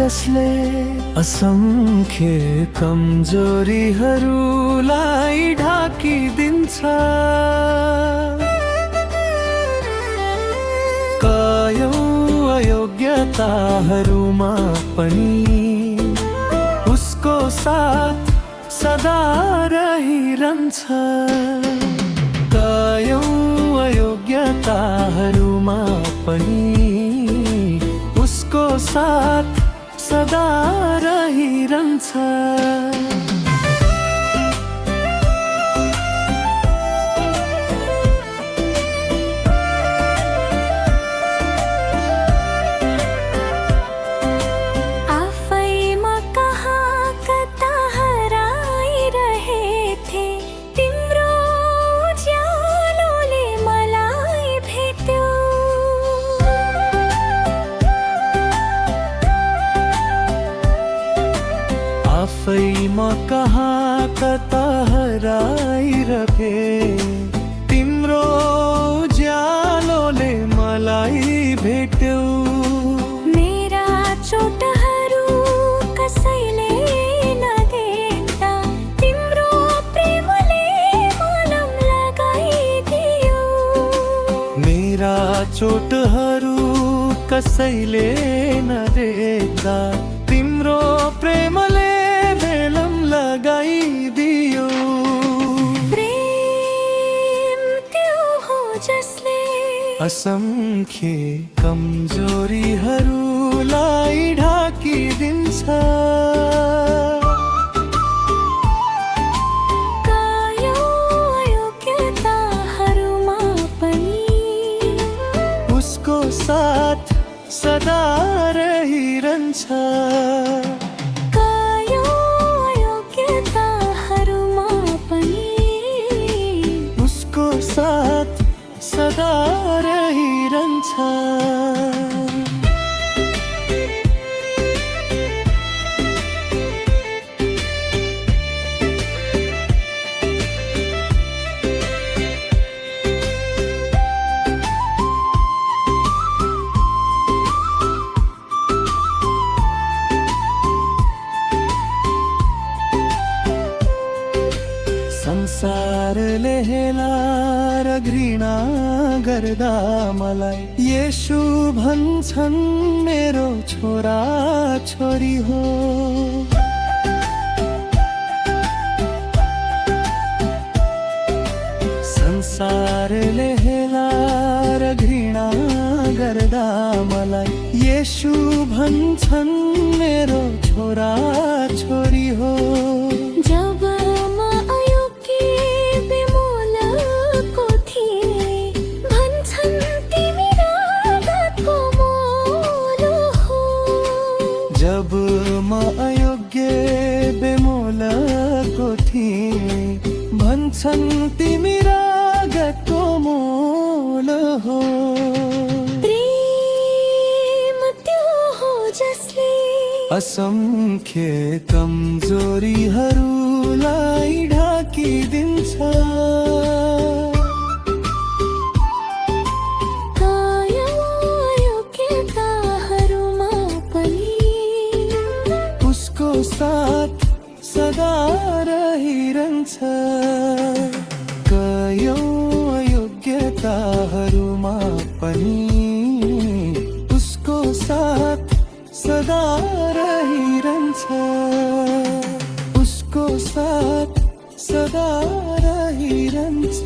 जसले असंख्य कमजोरीहरूलाई ढाकिदिन्छ। कयौं अयोग्यताहरूमा पनि उसको साथ सदा रहिरहन्छ। कयौं अयोग्यताहरूमा पनि उसको साथ सदा रहिरहन्छ। आफैमा कहाँ कता हराइरहे, तिम्रो उज्यालोले मलाई भेट्यौ। मेरा चोटहरू कसैले नदेख्दा तिम्रो प्रेमले मलम लगाइदियो। मेरा चोटहरू कसैले नदेख्दा तिम्रो प्रेमले बेलम लगाइदियो। प्रेम त्यो हो जसले असंख्य कमजोरीहरूलाई ढाकिदिन्छ। कयौं अयोग्यताहरूमा पनि उसको साथ सदा रहिरहन्छ। कयौं अयोग्यताहरूमा पनि उसको साथ सदा रहिरहन्छ। संसारले हेला र घृणा गर्दा मलाई येशू भन्छन् मेरो छोरा छोरी हो। संसारले हेला र घृणा गर्दा मलाई येशू भन्छन् मेरो छोरा छोरी हो। जब म अयोग्य बेमोलको थिएँ भन्छन् तिमी रगतको मोल हो। जब म अयोग्य बेमोलको थिएँ भन्छन् तिमी रगतको मोल हो। प्रेम त्यो हो जसले असंख्य कमजोरीहरूलाई ढाकिदिन्छ। कयौं अयोग्यताहरूमा पनि उसको साथ सदा रहिरहन्छ। कयौं अयोग्यताहरूमा पनि उसको साथ सदा रहिरहन्छ। उसको साथ सदा रहिरहन्छ।